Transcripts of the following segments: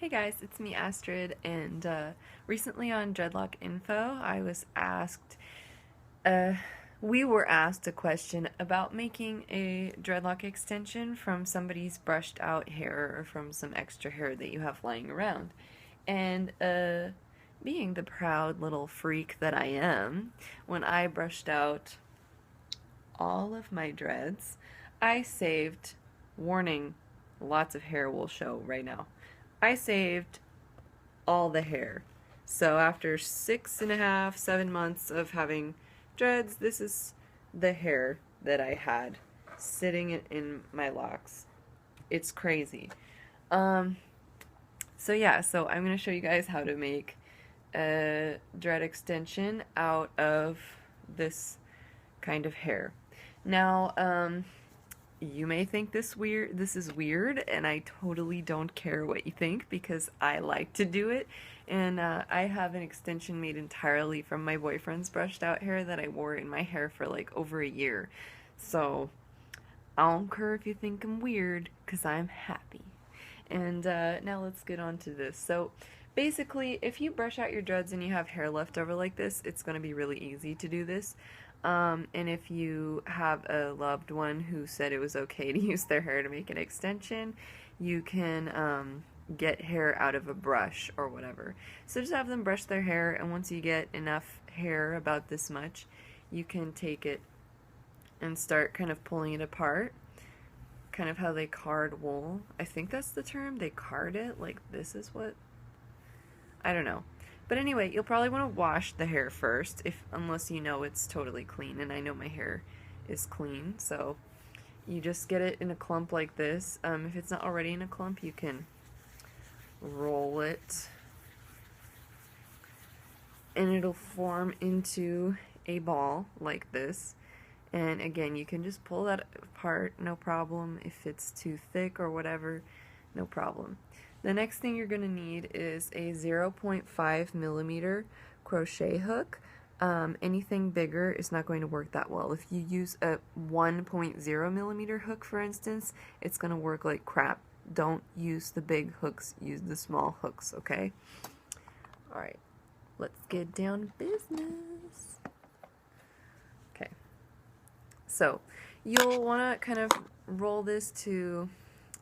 Hey guys, it's me Astrid, and recently on Dreadlock Info, uh, we were asked a question about making a dreadlock extension from somebody's brushed out hair or from some extra hair that you have lying around. And being the proud little freak that I am, when I brushed out all of my dreads, I saved, warning, lots of hair will show right now. I saved all the hair. So after 6.5, 7 months of having dreads, this is the hair that I had sitting in my locks. It's crazy. Um, so I'm going to show you guys how to make a dread extension out of this kind of hair. Now, you may think this is weird, and I totally don't care what you think because I like to do it. And I have an extension made entirely from my boyfriend's brushed out hair that I wore in my hair for like over a year. So I don't care if you think I'm weird because I'm happy. And now let's get on to this. So basically, if you brush out your dreads and you have hair left over like this, it's going to be really easy to do this. And if you have a loved one who said it was okay to use their hair to make an extension, you can get hair out of a brush or whatever. So just have them brush their hair, and once you get enough hair, about this much, you can take it and start kind of pulling it apart. Kind of how they card wool. I think that's the term. They card it. Like, this is what... I don't know. But anyway, you'll probably want to wash the hair first, unless you know it's totally clean, and I know my hair is clean, so you just get it in a clump like this. If it's not already in a clump, you can roll it, and it'll form into a ball like this. And again, you can just pull that apart, no problem. If it's too thick or whatever, no problem. The next thing you're going to need is a 0.5 millimeter crochet hook. Anything bigger is not going to work that well. If you use a 1.0 millimeter hook, for instance, it's going to work like crap. Don't use the big hooks, use the small hooks, okay? Alright, let's get down to business. Okay, so you'll want to kind of roll this to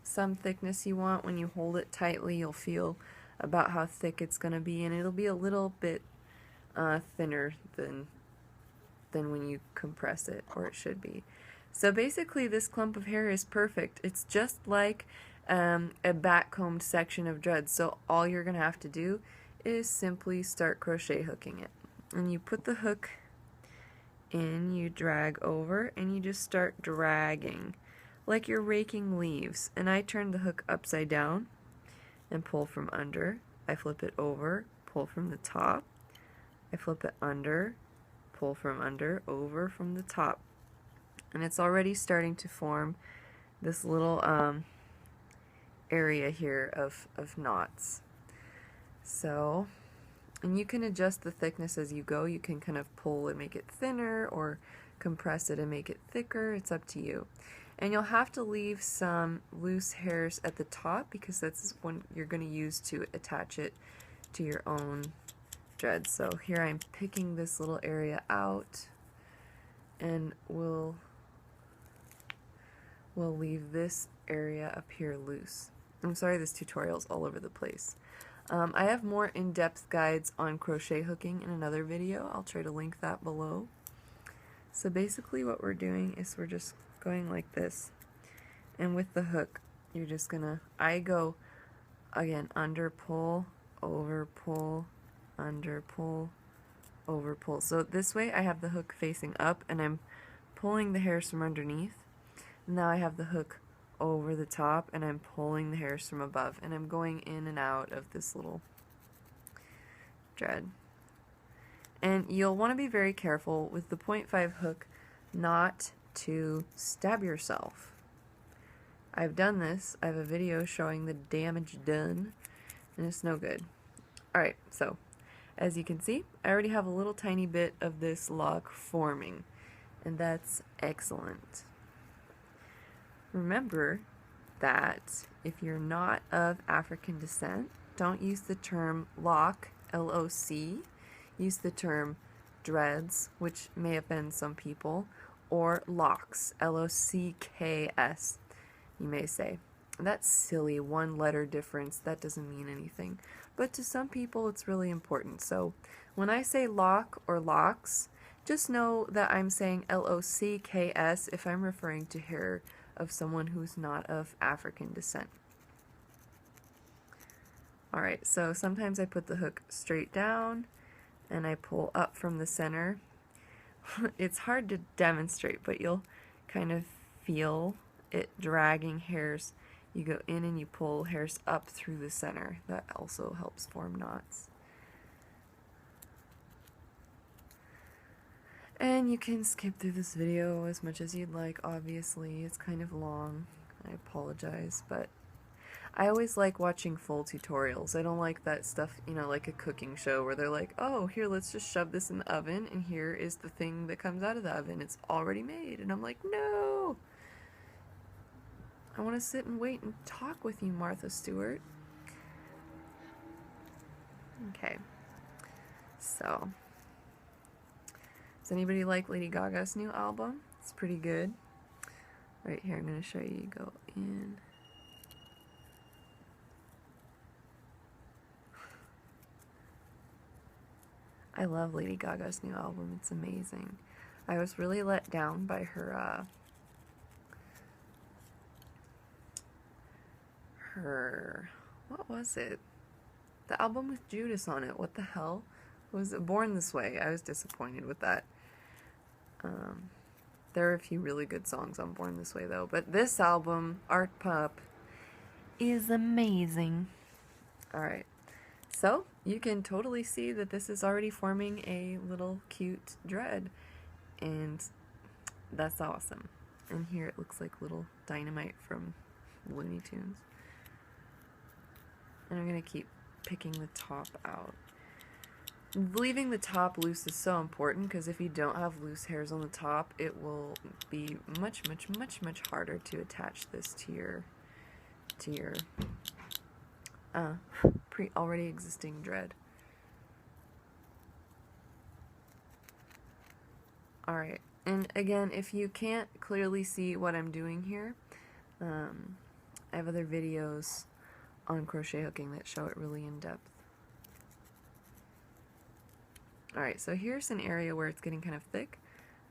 some thickness you want. When you hold it tightly, you'll feel about how thick it's going to be, and it'll be a little bit thinner than when you compress it, or it should be. So basically this clump of hair is perfect. It's just like a back-combed section of dreads, so all you're going to have to do is simply start crochet hooking it. And you put the hook in, you drag over, and you just start dragging like you're raking leaves. And I turn the hook upside down and pull from under. I flip it over, pull from the top. I flip it under, pull from under, over from the top. And it's already starting to form this little area here of knots. So, and you can adjust the thickness as you go. You can kind of pull and make it thinner, or compress it and make it thicker. It's up to you. And you'll have to leave some loose hairs at the top because that's when you're going to use to attach it to your own dreads. So here I'm picking this little area out, and we'll leave this area up here loose. I'm sorry, this tutorial's all over the place. I have more in-depth guides on crochet hooking in another video. I'll try to link that below. So basically what we're doing is we're just going like this, and with the hook you're just gonna, I go again under pull, over pull, under pull, over pull. So this way I have the hook facing up and I'm pulling the hairs from underneath. Now I have the hook over the top and I'm pulling the hairs from above, and I'm going in and out of this little dread. And you'll want to be very careful with the 0.5 hook not to stab yourself. I've done this. I have a video showing the damage done, and it's no good. Alright, so as you can see, I already have a little tiny bit of this lock forming, and that's excellent. Remember that if you're not of African descent, don't use the term lock, L-O-C. Use the term dreads, which may offend some people, or locks, L-O-C-K-S, you may say. That's silly, one letter difference, that doesn't mean anything. But to some people it's really important. So when I say lock or locks, just know that I'm saying L-O-C-K-S if I'm referring to hair of someone who's not of African descent. Alright, so sometimes I put the hook straight down and I pull up from the center. It's hard to demonstrate, but you'll kind of feel it dragging hairs. You go in and you pull hairs up through the center. That also helps form knots. And you can skip through this video as much as you'd like, obviously. It's kind of long. I apologize, but I always like watching full tutorials. I don't like that stuff, you know, like a cooking show where they're like, oh, here, let's just shove this in the oven, and here is the thing that comes out of the oven. It's already made. And I'm like, no! I want to sit and wait and talk with you, Martha Stewart. Okay. So, does anybody like Lady Gaga's new album? It's pretty good. Right here, I'm going to show you. You go in. I love Lady Gaga's new album. It's amazing. I was really let down by her, what was it? The album with Judas on it. What the hell? Was it Born This Way? I was disappointed with that. There are a few really good songs on Born This Way, though. But this album, Art Pup, is amazing. Alright. So, you can totally see that this is already forming a little cute dread. And that's awesome. And here it looks like little dynamite from Looney Tunes. And I'm going to keep picking the top out. Leaving the top loose is so important because if you don't have loose hairs on the top, it will be much harder to attach this to your already existing dread. Alright, and again, if you can't clearly see what I'm doing here, I have other videos on crochet hooking that show it really in depth. Alright, so here's an area where it's getting kind of thick.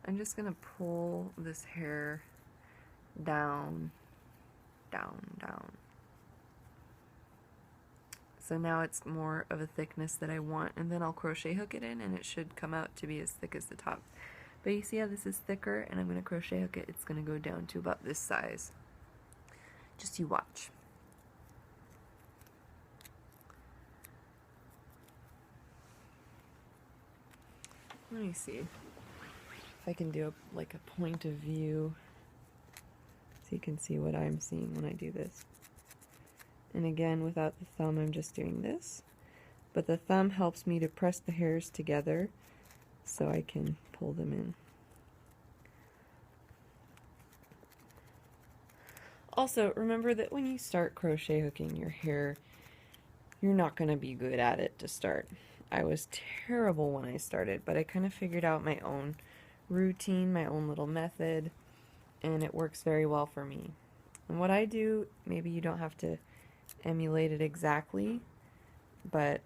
I'm just going to pull this hair down. So now it's more of a thickness that I want, and then I'll crochet hook it in, and it should come out to be as thick as the top. But you see how this is thicker, and I'm going to crochet hook it. It's going to go down to about this size. Just you watch. Let me see if I can do like a point of view so you can see what I'm seeing when I do this. And again, without the thumb, I'm just doing this. But the thumb helps me to press the hairs together so I can pull them in. Also, remember that when you start crochet hooking your hair, you're not going to be good at it to start. I was terrible when I started, but I kind of figured out my own routine, my own little method, and it works very well for me. And what I do, maybe you don't have to emulate it exactly, but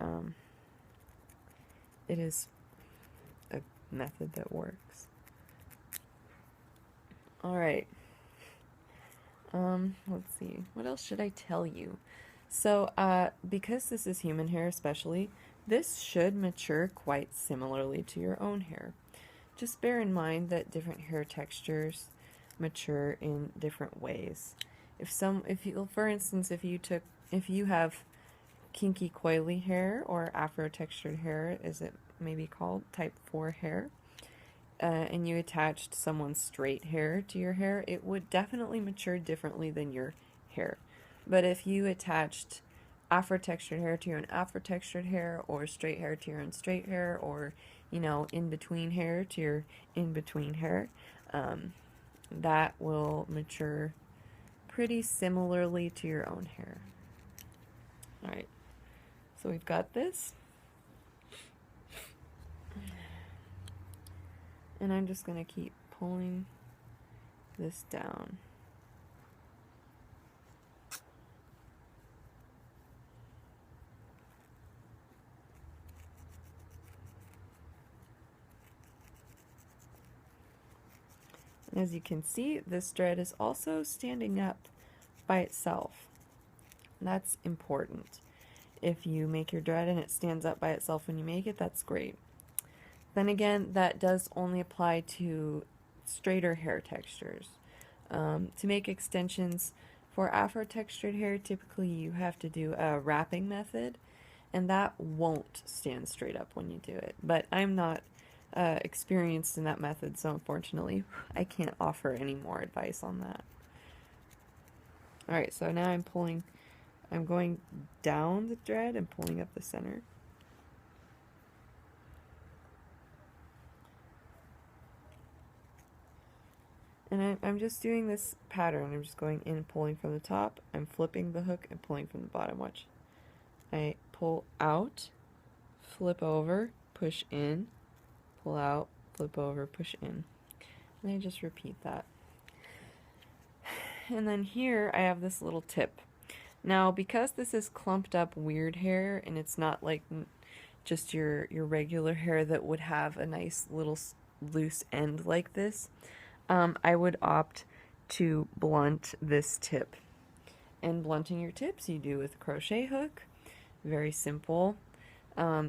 it is a method that works. Alright. Let's see. What else should I tell you? So, because this is human hair especially, this should mature quite similarly to your own hair. Just bear in mind that different hair textures mature in different ways. For instance, if you have kinky coily hair, or afro textured hair as it may be called, type 4 hair, and you attached someone's straight hair to your hair, it would definitely mature differently than your hair. But if you attached afro textured hair to your own afro textured hair, or straight hair to your own straight hair, or, you know, in between hair to your in between hair, that will mature pretty similarly to your own hair. Alright, so we've got this. And I'm just going to keep pulling this down. And as you can see, this dread is also standing up by itself. And that's important. If you make your dread and it stands up by itself when you make it, that's great. Then again, that does only apply to straighter hair textures. To make extensions for afro-textured hair, typically you have to do a wrapping method, and that won't stand straight up when you do it. But I'm not experienced in that method, so unfortunately I can't offer any more advice on that. Alright, so now I'm going down the dread and pulling up the center. And I'm just doing this pattern. I'm just going in and pulling from the top. I'm flipping the hook and pulling from the bottom. Watch. I pull out, flip over, push in, pull out, flip over, push in. And I just repeat that. And then here I have this little tip. Now, because this is clumped up weird hair and it's not like just your regular hair that would have a nice little loose end like this, I would opt to blunt this tip. And blunting your tips you do with a crochet hook. Very simple.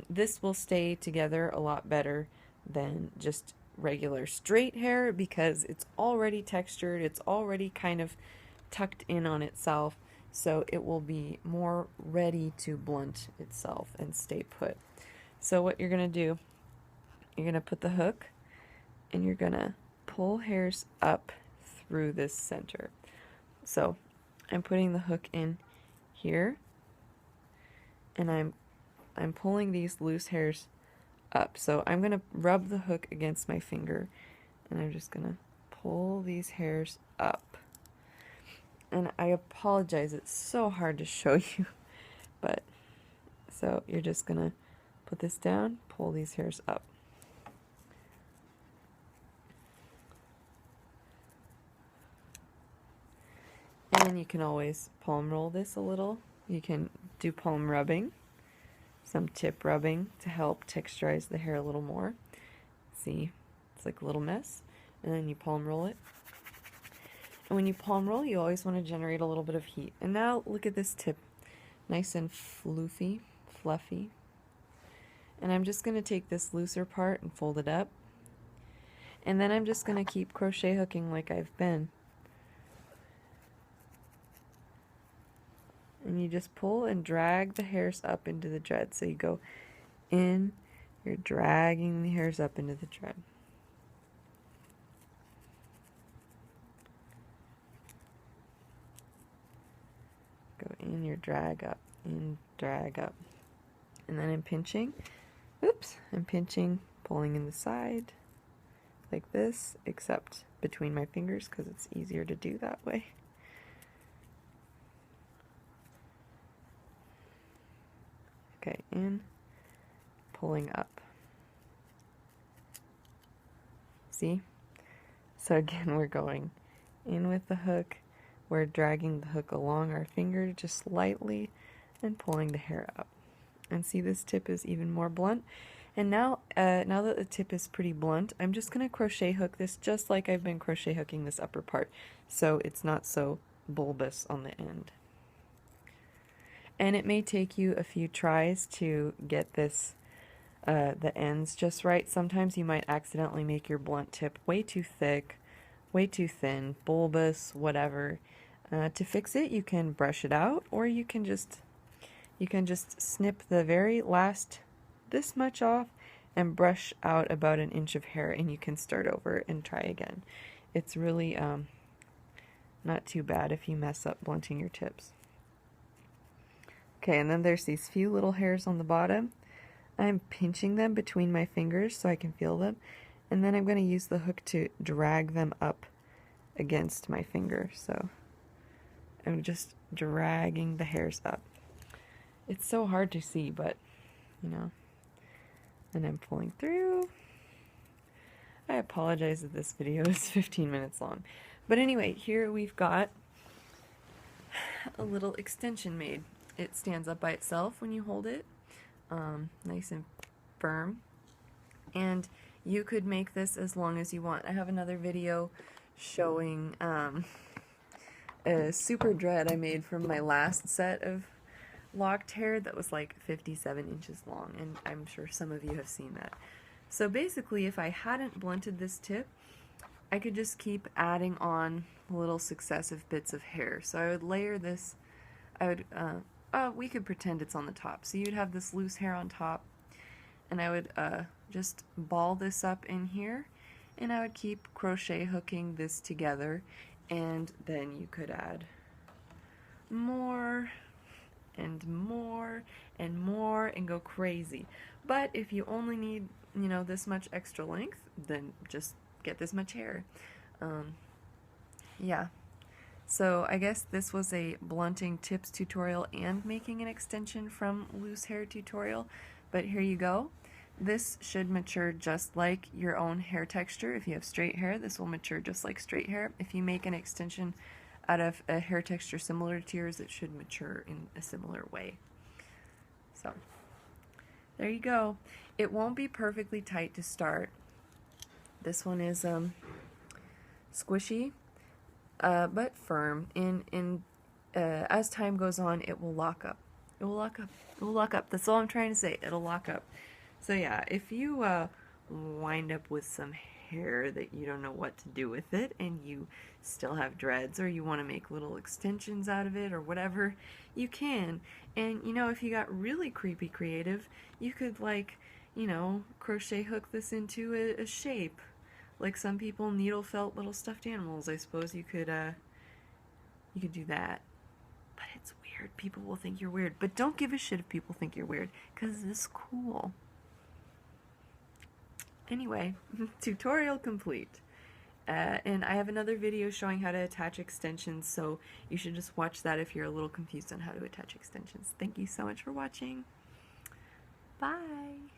This will stay together a lot better than just regular straight hair because it's already textured, it's already kind of tucked in on itself, so it will be more ready to blunt itself and stay put. So what you're going to do, you're going to put the hook and you're going to pull hairs up through this center. So I'm putting the hook in here and I'm pulling these loose hairs up. So I'm going to rub the hook against my finger and I'm just going to pull these hairs up. And I apologize, it's so hard to show you, but so you're just going to put this down, pull these hairs up. And you can always palm roll this a little. You can do palm rubbing, some tip rubbing to help texturize the hair a little more. See, it's like a little mess. And then you palm roll it. And when you palm roll, you always want to generate a little bit of heat. And now look at this tip. Nice and fluffy. And I'm just going to take this looser part and fold it up. And then I'm just going to keep crochet hooking like I've been. And you just pull and drag the hairs up into the dread. So you go in, you're dragging the hairs up into the dread. Go in, your drag up, in, drag up. And then I'm pinching, I'm pinching, pulling in the side, like this, except between my fingers because it's easier to do that way. Okay, in, pulling up. See? So again, we're going in with the hook, we're dragging the hook along our finger just slightly and pulling the hair up. And see, this tip is even more blunt. And now that the tip is pretty blunt, I'm just going to crochet hook this just like I've been crochet hooking this upper part, so it's not so bulbous on the end. And it may take you a few tries to get this, the ends just right. Sometimes you might accidentally make your blunt tip way too thick, way too thin, bulbous, whatever. To fix it, you can brush it out, or you can just snip the very last this much off and brush out about an inch of hair, and you can start over and try again. It's really not too bad if you mess up blunting your tips. Okay, and then there's these few little hairs on the bottom. I'm pinching them between my fingers so I can feel them, and then I'm going to use the hook to drag them up against my finger. So I'm just dragging the hairs up. It's so hard to see, but, you know, and I'm pulling through. I apologize that this video is 15 minutes long. But anyway, here we've got a little extension made. It stands up by itself when you hold it, nice and firm. And you could make this as long as you want. I have another video showing a super dread I made from my last set of locked hair that was like 57 inches long, and I'm sure some of you have seen that. So basically, if I hadn't blunted this tip, I could just keep adding on little successive bits of hair. So I would layer this, we could pretend it's on the top. So you'd have this loose hair on top, and I would just ball this up in here, and I would keep crochet hooking this together, and then you could add more and more and more and go crazy. But if you only need, you know, this much extra length, then just get this much hair. Yeah. So I guess this was a blunting tips tutorial and making an extension from loose hair tutorial, but here you go. This should mature just like your own hair texture. If you have straight hair, this will mature just like straight hair. If you make an extension out of a hair texture similar to yours, it should mature in a similar way. So there you go. It won't be perfectly tight to start. This one is squishy, but firm. As time goes on, it will lock up. It will lock up. It will lock up. That's all I'm trying to say. It'll lock up. So yeah, if you wind up with some hair that you don't know what to do with it, and you still have dreads, or you want to make little extensions out of it, or whatever, you can. And you know, if you got really creepy creative, you could, like, you know, crochet hook this into a shape. Like some people needle felt little stuffed animals. I suppose you could do that. But it's weird. People will think you're weird. But don't give a shit if people think you're weird, because it's cool. Anyway, tutorial complete. And I have another video showing how to attach extensions, so you should just watch that if you're a little confused on how to attach extensions. Thank you so much for watching. Bye!